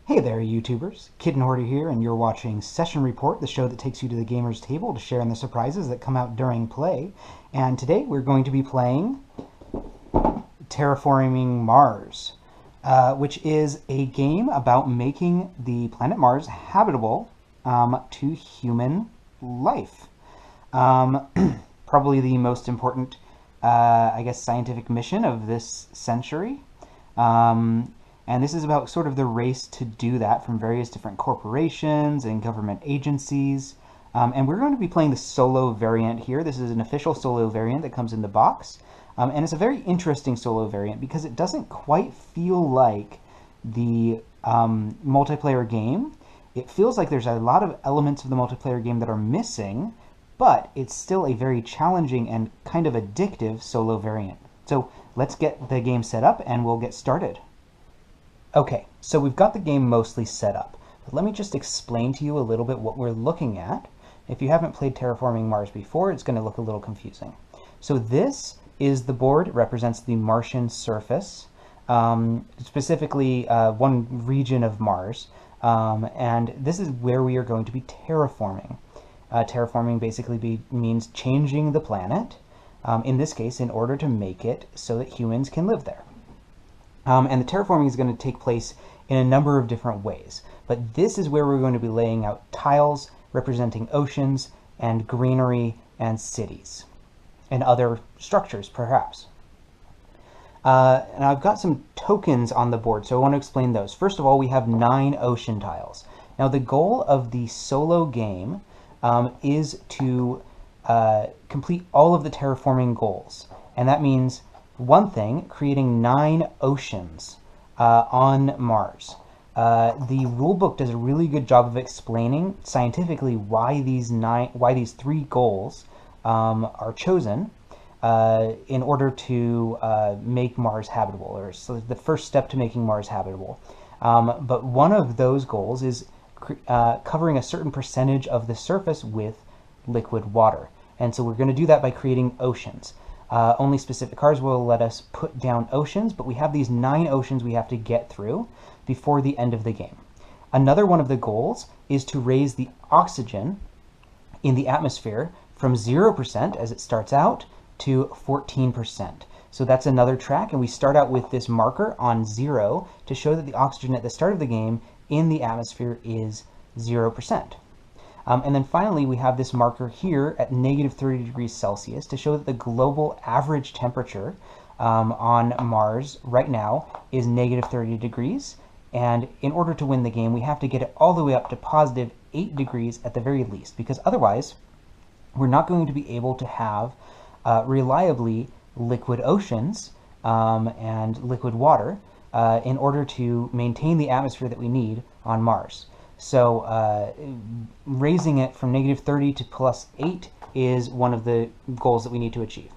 Hey there, YouTubers. kittenhoarder here, and you're watching Session Report, the show that takes you to the gamer's table to share in the surprises that come out during play. And today we're going to be playing Terraforming Mars, which is a game about making the planet Mars habitable to human life. Probably the most important, I guess, scientific mission of this century. And this is about sort of the race to do that from various different corporations and government agencies. And we're going to be playing the solo variant here. This is an official solo variant that comes in the box. And it's a very interesting solo variant because it doesn't quite feel like the multiplayer game. It feels like there's a lot of elements of the multiplayer game that are missing, but it's still a very challenging and kind of addictive solo variant. So let's get the game set up and we'll get started. Okay, so we've got the game mostly set up, but let me just explain to you a little bit what we're looking at. If you haven't played Terraforming Mars before, it's going to look a little confusing. So this is the board. It represents the Martian surface, specifically one region of Mars, and this is where we are going to be terraforming. Terraforming basically means changing the planet, in this case, in order to make it so that humans can live there. And the terraforming is going to take place in a number of different ways. But this is where we're going to be laying out tiles representing oceans and greenery and cities and other structures, perhaps. And I've got some tokens on the board, so I want to explain those. First of all, we have 9 ocean tiles. Now, the goal of the solo game is to complete all of the terraforming goals. And that means one thing, creating 9 oceans on Mars. The rulebook does a really good job of explaining scientifically why these 3 goals are chosen in order to make Mars habitable, or so the first step to making Mars habitable. But one of those goals is covering a certain percentage of the surface with liquid water. And so we're going to do that by creating oceans. Only specific cards will let us put down oceans, but we have these 9 oceans we have to get through before the end of the game. Another one of the goals is to raise the oxygen in the atmosphere from 0% as it starts out to 14%. So that's another track, and we start out with this marker on 0 to show that the oxygen at the start of the game in the atmosphere is 0%. And then finally, we have this marker here at negative 30 degrees Celsius to show that the global average temperature on Mars right now is negative 30 degrees. And in order to win the game, we have to get it all the way up to positive 8 degrees at the very least, because otherwise we're not going to be able to have reliably liquid oceans and liquid water in order to maintain the atmosphere that we need on Mars. So raising it from negative 30 to plus 8 is one of the goals that we need to achieve.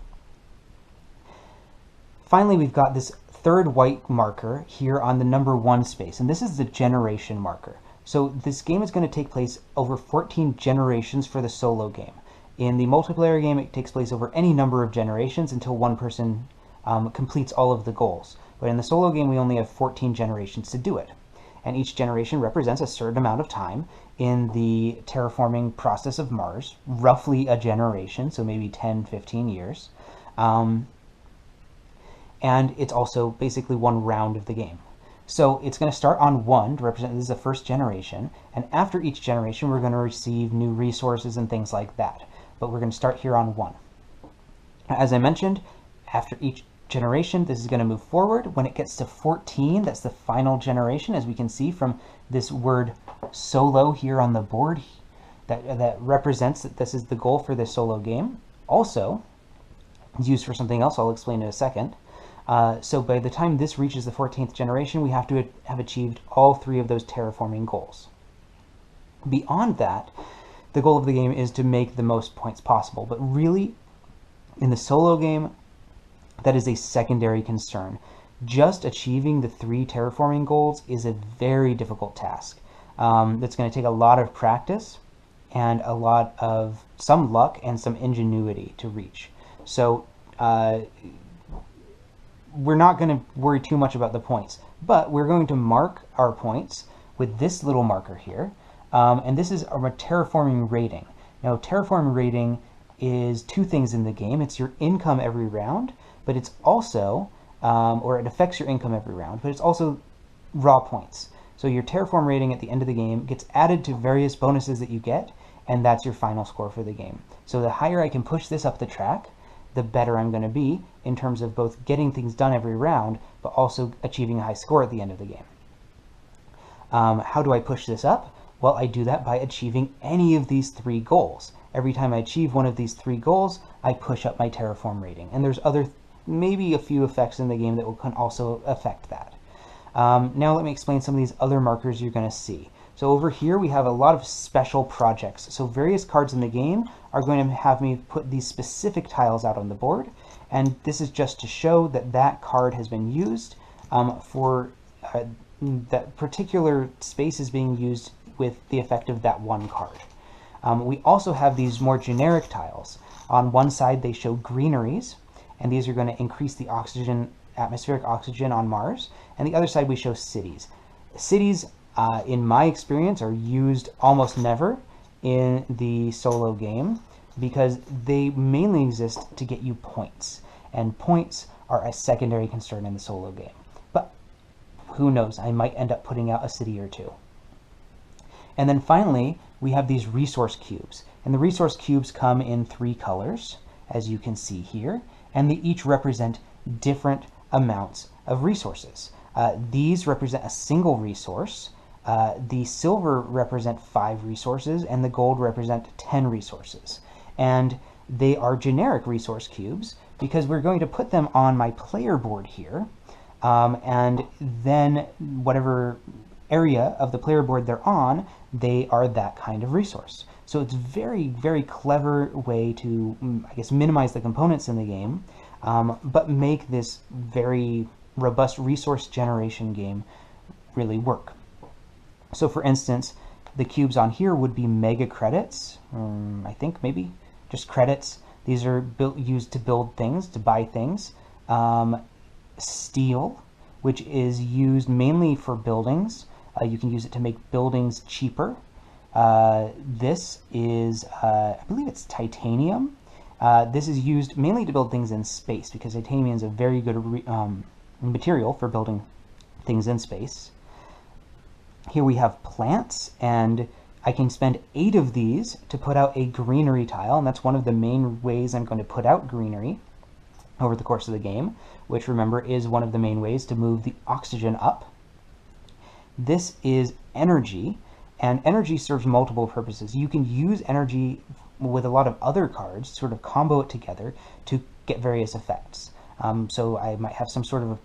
Finally, we've got this third white marker here on the number 1 space, and this is the generation marker. So this game is going to take place over 14 generations for the solo game. In the multiplayer game, it takes place over any number of generations until one person completes all of the goals. But in the solo game, we only have 14 generations to do it. And each generation represents a certain amount of time in the terraforming process of Mars, roughly a generation, so maybe 10, 15 years. And it's also basically one round of the game. So it's going to start on 1 to represent this is the first generation, and after each generation we're going to receive new resources and things like that. But we're going to start here on 1. As I mentioned, after each generation, this is going to move forward. When it gets to 14, that's the final generation, as we can see from this word solo here on the board that represents that this is the goal for this solo game. Also, it's used for something else I'll explain in a second. So by the time this reaches the 14th generation, we have to have achieved all 3 of those terraforming goals. Beyond that, the goal of the game is to make the most points possible, but really, in the solo game, that is a secondary concern. Just achieving the 3 terraforming goals is a very difficult task. That's going to take a lot of practice and a lot of some luck and some ingenuity to reach. So we're not going to worry too much about the points, but we're going to mark our points with this little marker here, and this is a terraforming rating. Now, terraforming rating is two things in the game. It's your income every round, but it's also, or it affects your income every round, but it's also raw points. So your terraform rating at the end of the game gets added to various bonuses that you get, and that's your final score for the game. So the higher I can push this up the track, the better I'm going to be in terms of both getting things done every round, but also achieving a high score at the end of the game. How do I push this up? Well, I do that by achieving any of these three goals. Every time I achieve one of these three goals, I push up my terraform rating. And there's maybe a few effects in the game that can also affect that. Now let me explain some of these other markers you're going to see. So over here we have a lot of special projects. So various cards in the game are going to have me put these specific tiles out on the board, and this is just to show that that card has been used for that particular space is being used with the effect of that one card. We also have these more generic tiles. On one side they show greeneries, and these are going to increase the atmospheric oxygen on Mars, and the other side we show cities. Cities, in my experience, are used almost never in the solo game because they mainly exist to get you points, and points are a secondary concern in the solo game. But who knows, I might end up putting out a city or two. And then finally, we have these resource cubes, and the resource cubes come in three colors, as you can see here, and they each represent different amounts of resources. These represent a single resource. The silver represent 5 resources, and the gold represent 10 resources. And they are generic resource cubes because we're going to put them on my player board here, and then whatever area of the player board they're on, they are that kind of resource. So it's very, very clever way to, I guess, minimize the components in the game, but make this very robust resource generation game really work. So for instance, the cubes on here would be mega credits, I think maybe, just credits. These are used to build things, to buy things. Steel, which is used mainly for buildings. You can use it to make buildings cheaper. This is, I believe it's titanium. This is used mainly to build things in space because titanium is a very good material for building things in space. Here we have plants, and I can spend 8 of these to put out a greenery tile, and that's one of the main ways I'm going to put out greenery over the course of the game, which, remember, is one of the main ways to move the oxygen up. This is energy, and energy serves multiple purposes. You can use energy with a lot of other cards, sort of combo it together to get various effects. So I might have some sort of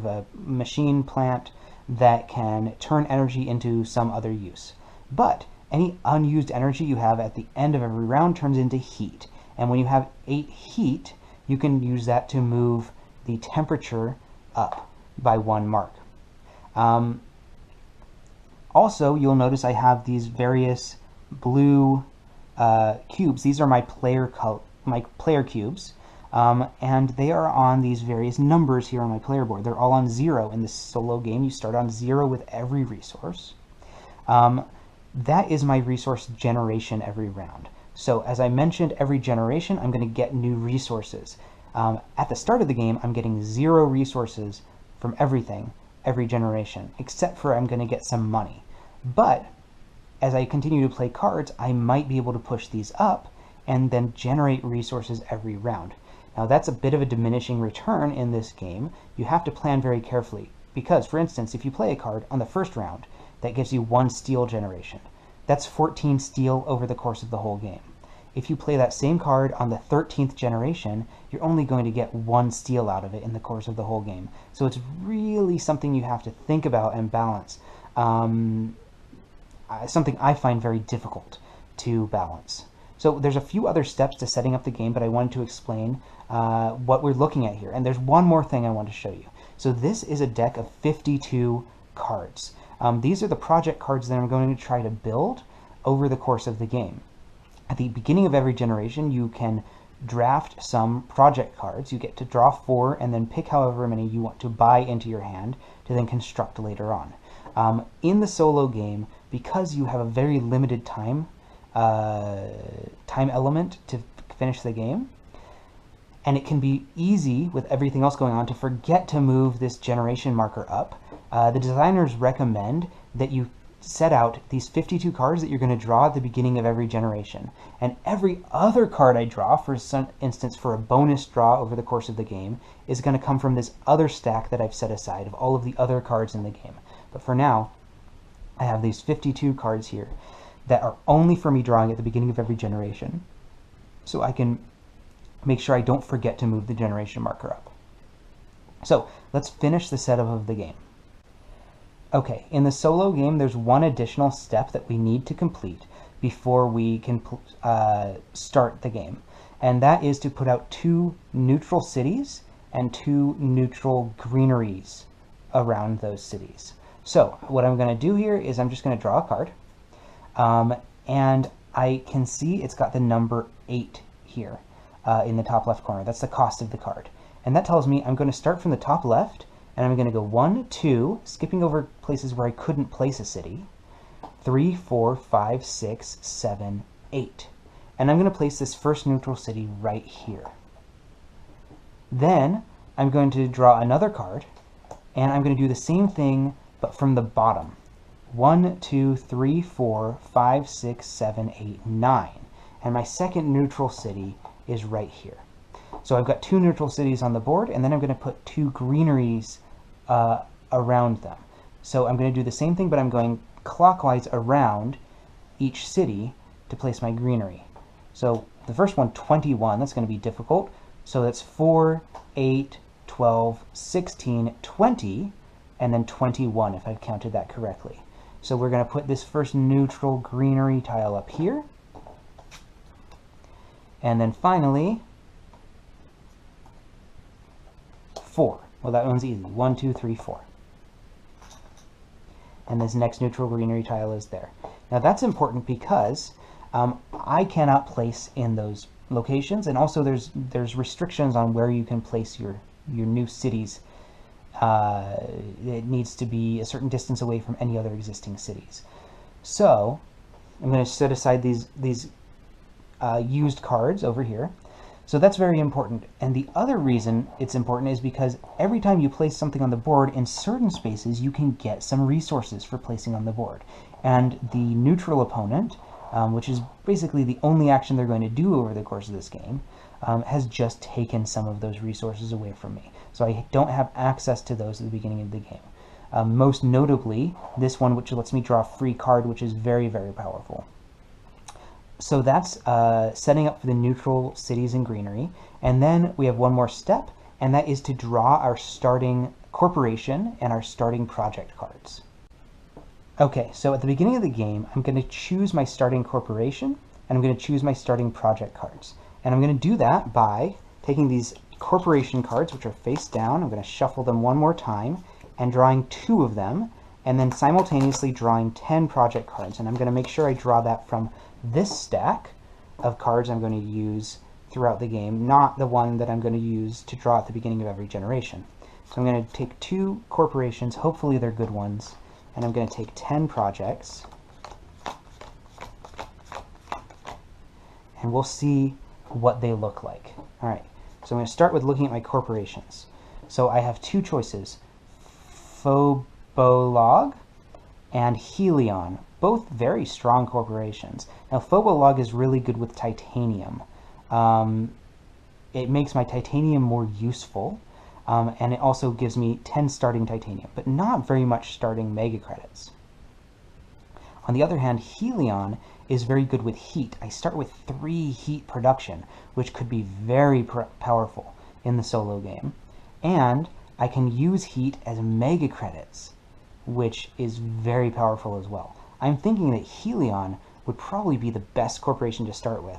a machine plant that can turn energy into some other use. But any unused energy you have at the end of every round turns into heat. And when you have 8 heat, you can use that to move the temperature up by 1 mark. Also, you'll notice I have these various blue cubes. These are my player cubes. And they are on these various numbers here on my player board. They're all on 0 in this solo game. You start on 0 with every resource. That is my resource generation every round. So as I mentioned, every generation I'm going to get new resources. At the start of the game, I'm getting 0 resources from everything, every generation, except for I'm going to get some money. But as I continue to play cards, I might be able to push these up and then generate resources every round. Now that's a bit of a diminishing return in this game. You have to plan very carefully because, for instance, if you play a card on the first round that gives you 1 steel generation, that's 14 steel over the course of the whole game. If you play that same card on the 13th generation, you're only going to get 1 steel out of it in the course of the whole game. So it's really something you have to think about and balance. Something I find very difficult to balance. So there's a few other steps to setting up the game, but I wanted to explain what we're looking at here. And there's one more thing I want to show you. So this is a deck of 52 cards. These are the project cards that I'm going to try to build over the course of the game. At the beginning of every generation, you can draft some project cards. You get to draw 4 and then pick however many you want to buy into your hand to then construct later on. In the solo game, because you have a very limited time element to finish the game, and it can be easy with everything else going on to forget to move this generation marker up, the designers recommend that you set out these 52 cards that you're going to draw at the beginning of every generation. And every other card I draw, for instance, for a bonus draw over the course of the game, is going to come from this other stack that I've set aside of all of the other cards in the game. But for now, I have these 52 cards here that are only for me drawing at the beginning of every generation, so I can make sure I don't forget to move the generation marker up. So let's finish the setup of the game. Okay, in the solo game, there's one additional step that we need to complete before we can start the game, and that is to put out 2 neutral cities and 2 neutral greeneries around those cities. So what I'm going to do here is I'm just going to draw a card, and I can see it's got the number 8 here in the top left corner. That's the cost of the card, and that tells me I'm going to start from the top left, and I'm going to go 1, 2, skipping over places where I couldn't place a city, 3, 4, 5, 6, 7, 8. And I'm going to place this first neutral city right here. Then I'm going to draw another card, and I'm going to do the same thing, but from the bottom. 1, 2, 3, 4, 5, 6, 7, 8, 9. And my second neutral city is right here. So I've got 2 neutral cities on the board, and then I'm going to put 2 greeneries around them. So I'm going to do the same thing, but I'm going clockwise around each city to place my greenery. So the first one, 21, that's going to be difficult. So that's 4, 8, 12, 16, 20, and then 21, if I've counted that correctly. So we're going to put this first neutral greenery tile up here. And then finally, 4. Well, that one's easy. 1, 2, 3, 4. And this next neutral greenery tile is there. Now that's important because I cannot place in those locations, and also there's restrictions on where you can place your new cities. It needs to be a certain distance away from any other existing cities. So I'm going to set aside these used cards over here. So that's very important. And the other reason it's important is because every time you place something on the board, in certain spaces you can get some resources for placing on the board. And the neutral opponent, which is basically the only action they're going to do over the course of this game, has just taken some of those resources away from me. So I don't have access to those at the beginning of the game. Most notably, this one, which lets me draw a free card, which is very, very powerful. So that's setting up for the neutral cities and greenery. And then we have one more step, and that is to draw our starting corporation and our starting project cards. Okay, so at the beginning of the game, I'm going to choose my starting corporation, and I'm going to choose my starting project cards. And I'm going to do that by taking these corporation cards, which are face down. I'm going to shuffle them one more time, and drawing 2 of them, and then simultaneously drawing 10 project cards. And I'm going to make sure I draw that from this stack of cards I'm going to use throughout the game, not the one that I'm going to use to draw at the beginning of every generation. So I'm going to take 2 corporations, hopefully they're good ones, and I'm going to take 10 projects, and we'll see what they look like. All right, so I'm going to start with looking at my corporations. So I have 2 choices, Phobolog and Helion, both very strong corporations. Now, Phobolog is really good with titanium. It makes my titanium more useful, and it also gives me 10 starting titanium, but not very much starting mega credits. On the other hand, Helion is very good with heat. I start with 3 heat production, which could be very powerful in the solo game. And I can use heat as mega credits, which is very powerful as well. I'm thinking that Helion would probably be the best corporation to start with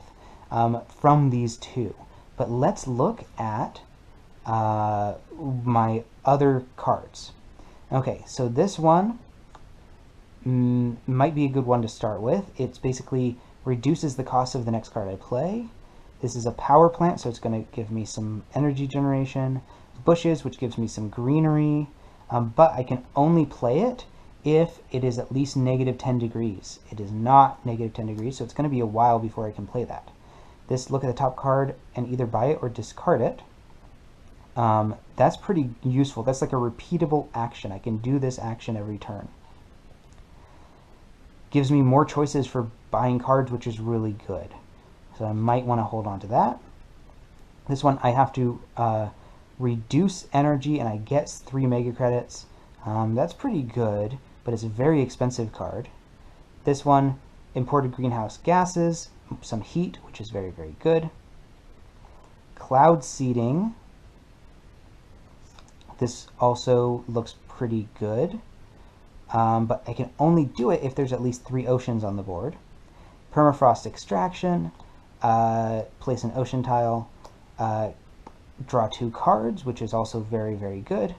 from these 2. But let's look at my other cards. Okay, so this one might be a good one to start with. It basically reduces the cost of the next card I play. This is a power plant, so it's going to give me some energy generation. Bushes, which gives me some greenery, but I can only play it if it is at least negative 10 degrees. It is not negative 10 degrees, so it's going to be a while before I can play that. This, look at the top card and either buy it or discard it. That's pretty useful. That's like a repeatable action. I can do this action every turn. Gives me more choices for buying cards, which is really good. So I might want to hold on to that. This one I have to reduce energy and I get 3 mega credits. That's pretty good, but it's a very expensive card. This one, imported greenhouse gases, some heat, which is very, very good. Cloud seeding. This also looks pretty good, but I can only do it if there's at least 3 oceans on the board. Permafrost extraction, place an ocean tile, draw 2 cards, which is also very, very good.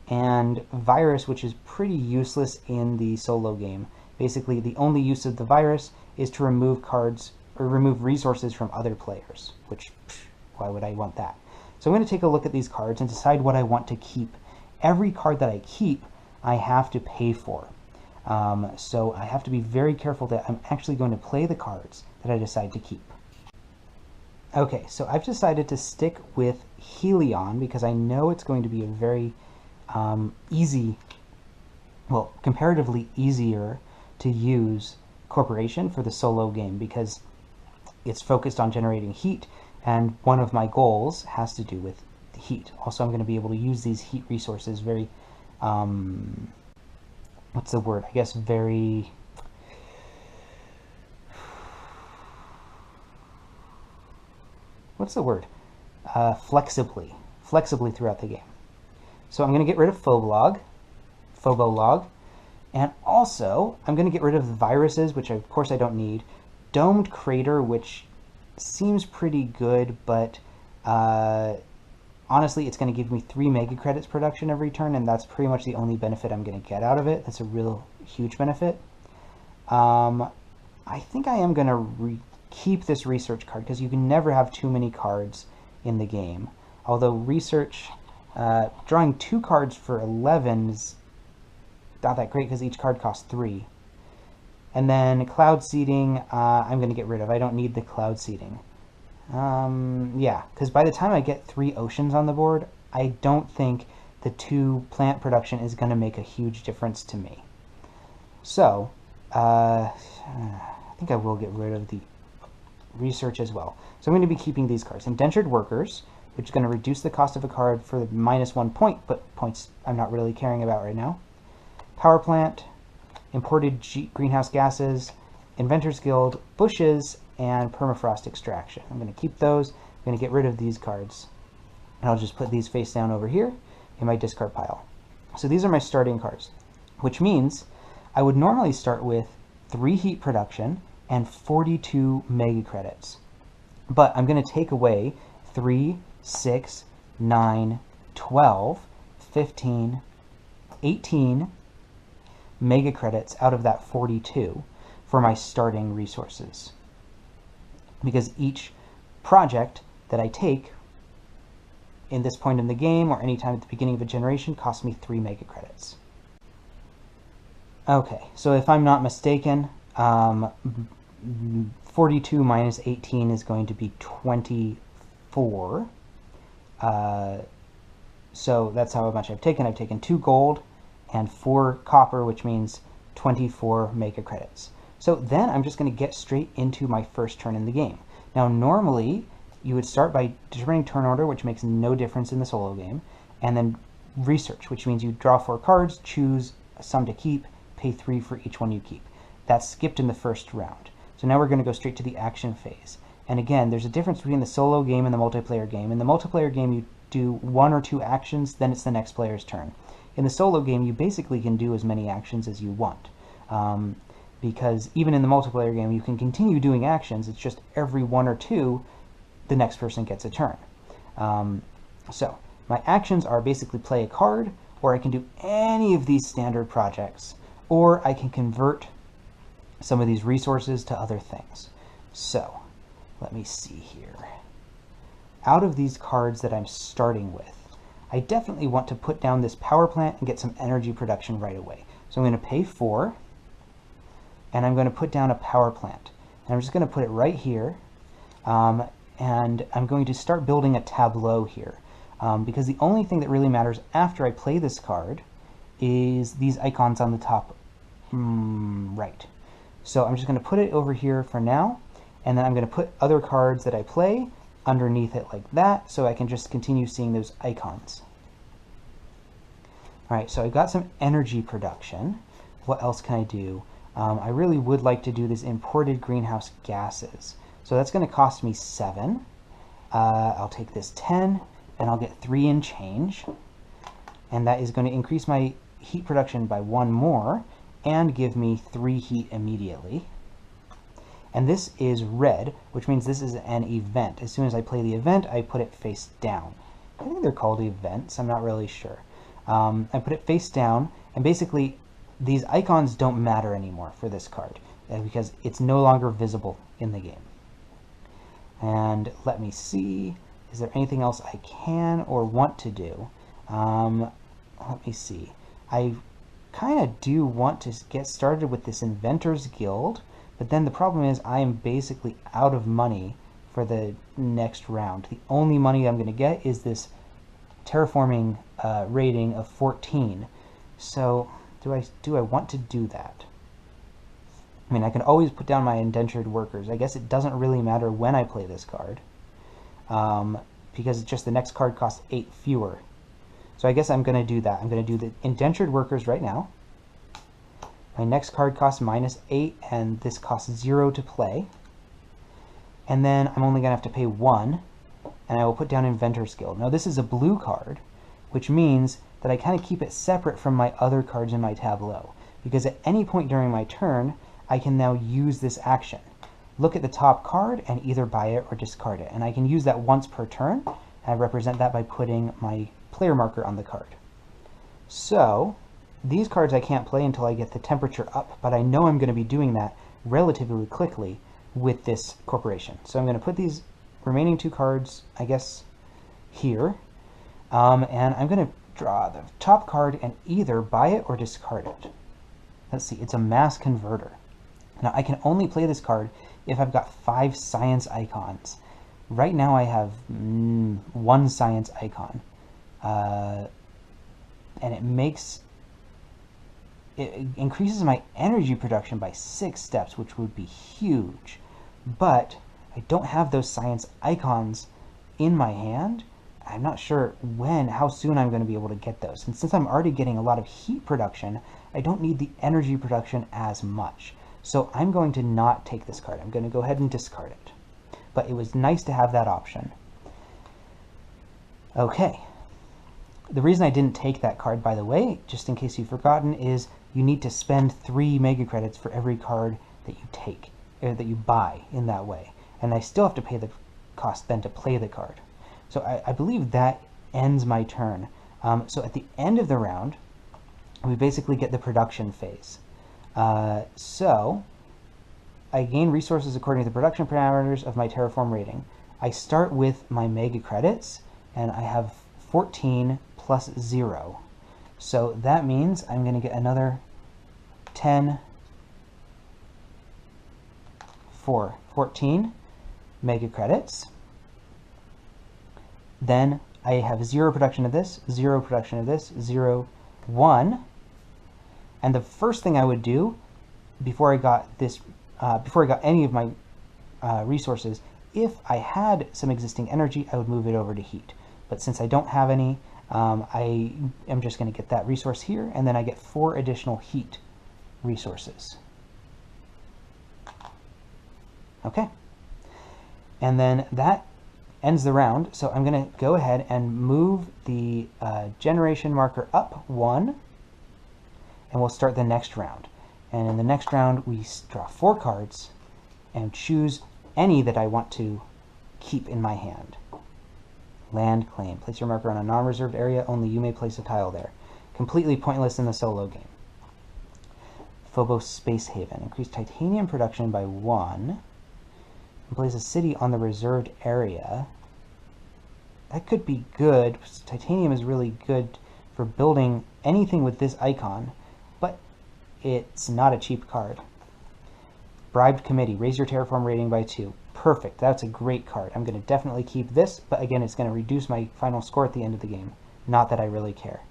And virus, which is pretty useless in the solo game. Basically, the only use of the virus is to remove cards or remove resources from other players, which, why would I want that? So I'm going to take a look at these cards and decide what I want to keep. Every card that I keep, I have to pay for. So I have to be very careful that I'm actually going to play the cards that I decide to keep. Okay, so I've decided to stick with Helion because I know it's going to be a very easy, well, comparatively easier to use corporation for the solo game because it's focused on generating heat, and one of my goals has to do with heat. Also, I'm going to be able to use these heat resources very, what's the word? I guess very, what's the word? Flexibly throughout the game. So I'm going to get rid of Phobolog, and also I'm going to get rid of the viruses, which of course I don't need. Domed Crater, which seems pretty good, but honestly, it's going to give me 3 mega credits production every turn, and that's pretty much the only benefit I'm going to get out of it. That's a real huge benefit. I think I am going to keep this research card because you can never have too many cards in the game. Although research, drawing 2 cards for 11 is not that great because each card costs 3. And then cloud seeding, I'm going to get rid of. I don't need the cloud seeding. Yeah, because by the time I get 3 oceans on the board, I don't think the 2 plant production is going to make a huge difference to me. So, I think I will get rid of the research as well. So I'm going to be keeping these cards. Indentured Workers, which is going to reduce the cost of a card for -1 point, but points I'm not really caring about right now. Power Plant, Imported Greenhouse Gases, Inventors Guild, Bushes, and Permafrost Extraction. I'm going to keep those. I'm going to get rid of these cards. And I'll just put these face down over here in my discard pile. So these are my starting cards, which means I would normally start with 3 heat production and 42 mega credits. But I'm going to take away 3, 6, 9, 12, 15, 18 mega credits out of that 42 for my starting resources. Because each project that I take in this point in the game or anytime at the beginning of a generation costs me 3 mega credits. Okay, so if I'm not mistaken, 42 minus 18 is going to be 24. So that's how much I've taken. I've taken 2 gold and 4 copper, which means 24 mega credits. So then I'm just going to get straight into my first turn in the game. Now normally you would start by determining turn order, which makes no difference in the solo game, and then research, which means you draw 4 cards, choose some to keep, pay 3 for each one you keep. That's skipped in the first round. So now we're going to go straight to the action phase. And again, there's a difference between the solo game and the multiplayer game. In the multiplayer game, you do 1 or 2 actions, then it's the next player's turn. In the solo game, you basically can do as many actions as you want. Because even in the multiplayer game, you can continue doing actions. It's just every 1 or 2, the next person gets a turn. So my actions are basically play a card, or I can do any of these standard projects, or I can convert some of these resources to other things. So let me see here. Out of these cards that I'm starting with, I definitely want to put down this power plant and get some energy production right away. So So I'm going to pay 4, and I'm going to put down a power plant. And I'm just going to put it right here, and I'm going to start building a tableau here, because the only thing that really matters after I play this card is these icons on the top right. So I'm just going to put it over here for now, and then I'm going to put other cards that I play underneath it like that, so I can just continue seeing those icons. Alright, so I've got some energy production. What else can I do? I really would like to do this imported greenhouse gases. So that's going to cost me 7. I'll take this 10, and I'll get 3 in change. And that is going to increase my heat production by 1 more, and give me 3 heat immediately. And this is red, which means this is an event. As soon as I play the event, I put it face down. I think they're called events, I'm not really sure. I put it face down, and basically these icons don't matter anymore for this card, because it's no longer visible in the game. And let me see, is there anything else I can or want to do? Let me see. I kind of do want to get started with this Inventors Guild, but then the problem is I am basically out of money for the next round. The only money I'm going to get is this Terraforming rating of 14. So do I want to do that? I mean, I can always put down my indentured workers. I guess it doesn't really matter when I play this card, because it's just the next card costs 8 fewer. So I guess I'm going to do that. I'm going to do the indentured workers right now. My next card costs -8, and this costs 0 to play. And then I'm only going to have to pay 1, and I will put down Inventor's Guild. Now this is a blue card, which means that I kind of keep it separate from my other cards in my tableau, because at any point during my turn, I can now use this action. Look at the top card and either buy it or discard it. And I can use that once per turn, and I represent that by putting my player marker on the card. So these cards I can't play until I get the temperature up, but I know I'm going to be doing that relatively quickly with this corporation. So I'm going to put these remaining 2 cards, I guess, here, and I'm going to draw the top card and either buy it or discard it. Let's see, it's a mass converter. Now I can only play this card if I've got 5 science icons. Right now I have 1 science icon, and it increases my energy production by 6 steps, which would be huge. But I don't have those science icons in my hand. I'm not sure how soon I'm going to be able to get those. And since I'm already getting a lot of heat production, I don't need the energy production as much. So I'm going to not take this card. I'm going to go ahead and discard it. But it was nice to have that option. Okay. The reason I didn't take that card, by the way, just in case you've forgotten, is you need to spend 3 mega credits for every card that you take, or that you buy in that way. And I still have to pay the cost then to play the card. So I believe that ends my turn. So at the end of the round, we basically get the production phase. So I gain resources according to the production parameters of my Terraform rating. I start with my mega credits, and I have 14 plus 0. So that means I'm going to get another 10 for 14 mega credits. Then I have 0 production of this, 0 production of this, 0, 1. And the first thing I would do before I got this, before I got any of my resources, if I had some existing energy, I would move it over to heat. But since I don't have any, I am just going to get that resource here, and then I get 4 additional heat resources. Okay. And then that ends the round, so I'm going to go ahead and move the generation marker up 1, and we'll start the next round. And in the next round, we draw 4 cards and choose any that I want to keep in my hand. Land claim. Place your marker on a non-reserved area. Only you may place a tile there. Completely pointless in the solo game. Phobos Space Haven. Increase titanium production by 1. And place a city on the reserved area. That could be good. Titanium is really good for building anything with this icon. But it's not a cheap card. Bribed Committee, raise your Terraform rating by 2. Perfect, that's a great card. I'm going to definitely keep this, but again, it's going to reduce my final score at the end of the game. Not that I really care.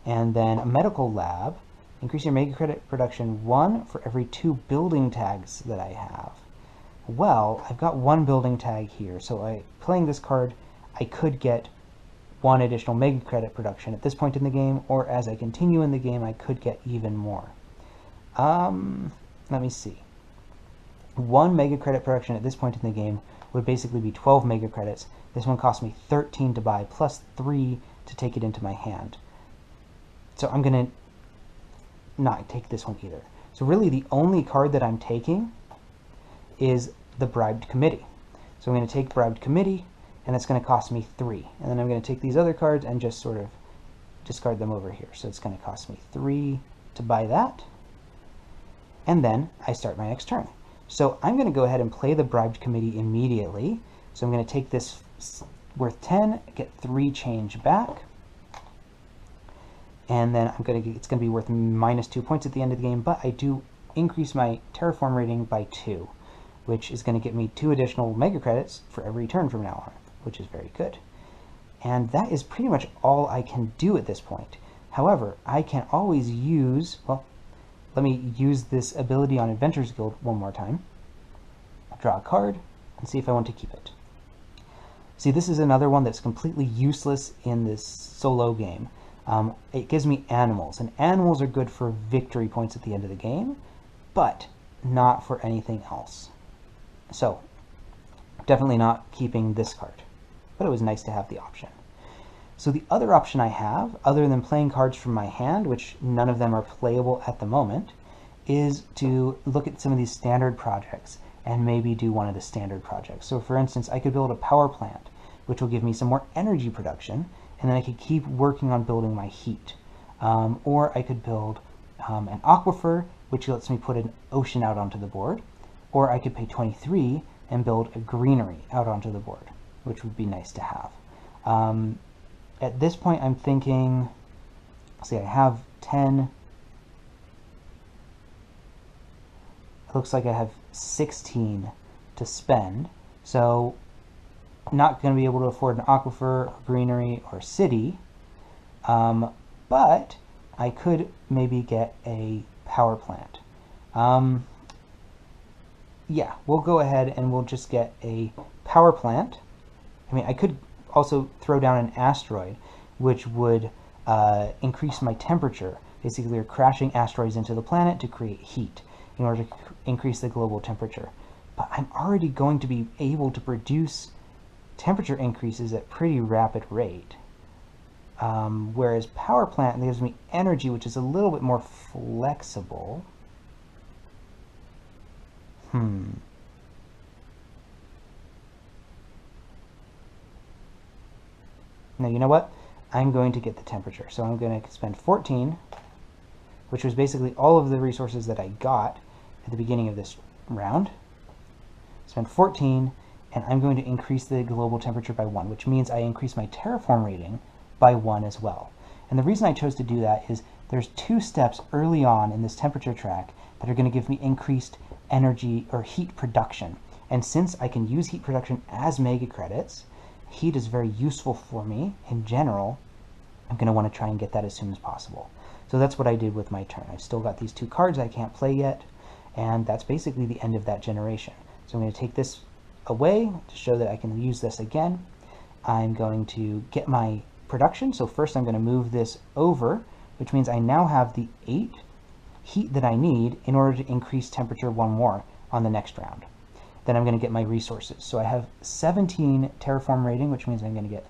And then a Medical Lab, increase your Mega Credit production 1 for every 2 building tags that I have. Well, I've got 1 building tag here, so playing this card, I could get 1 additional Mega Credit production at this point in the game, or as I continue in the game, I could get even more. Let me see. 1 Mega Credit production at this point in the game would basically be 12 Mega Credits. This one cost me 13 to buy, plus 3 to take it into my hand. So I'm going to not take this one either. So really the only card that I'm taking is the Bribed Committee. So I'm going to take Bribed Committee, and it's going to cost me 3. And then I'm going to take these other cards and just sort of discard them over here. So it's going to cost me 3 to buy that. And then I start my next turn. So I'm going to go ahead and play the Bribed Committee immediately. So I'm going to take this worth 10, get 3 change back. And then it's going to be worth -2 points at the end of the game, but I do increase my Terraform rating by 2, which is going to get me 2 additional Mega Credits for every turn from now on, which is very good. And that is pretty much all I can do at this point. However, I can always use, well, let me use this ability on Adventurers Guild one more time. Draw a card and see if I want to keep it. See, this is another one that's completely useless in this solo game. It gives me animals, and animals are good for victory points at the end of the game, but not for anything else. So, definitely not keeping this card, but it was nice to have the option. So the other option I have, other than playing cards from my hand, which none of them are playable at the moment, is to look at some of these standard projects and maybe do one of the standard projects. So for instance, I could build a power plant, which will give me some more energy production, and then I could keep working on building my heat. Or I could build an aquifer, which lets me put an ocean out onto the board. Or I could pay 23 and build a greenery out onto the board, which would be nice to have. At this point, I'm thinking, see, I have 10. It looks like I have 16 to spend. So, not going to be able to afford an aquifer, or greenery, or city. But I could maybe get a power plant. Yeah, we'll go ahead and we'll just get a power plant. I mean, I could also throw down an asteroid, which would increase my temperature. Basically, you're crashing asteroids into the planet to create heat in order to increase the global temperature. But I'm already going to be able to produce temperature increases at pretty rapid rate. Whereas power plant gives me energy, which is a little bit more flexible. Now, you know what? I'm going to get the temperature. So I'm going to spend 14, which was basically all of the resources that I got at the beginning of this round. Spend 14, and I'm going to increase the global temperature by 1, which means I increase my Terraform rating by 1 as well. And the reason I chose to do that is there's 2 steps early on in this temperature track that are going to give me increased energy or heat production. And since I can use heat production as Mega Credits, heat is very useful for me in general. I'm going to want to try and get that as soon as possible. So that's what I did with my turn. I've still got these 2 cards I can't play yet, and that's basically the end of that generation. So I'm going to take this away to show that I can use this again. I'm going to get my production. So first I'm going to move this over, which means I now have the 8 heat that I need in order to increase temperature 1 more on the next round. Then I'm going to get my resources. So I have 17 Terraform rating, which means I'm going to get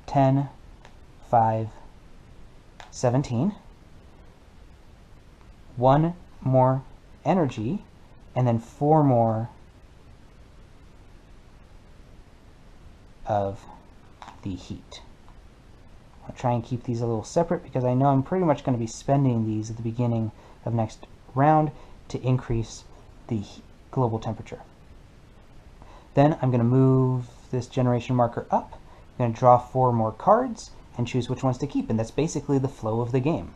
10, 5, 17. 1 more energy, and then 4 more of the heat. I'll try and keep these a little separate because I know I'm pretty much going to be spending these at the beginning of next round to increase the global temperature. Then I'm going to move this generation marker up. I'm going to draw 4 more cards and choose which ones to keep, and that's basically the flow of the game.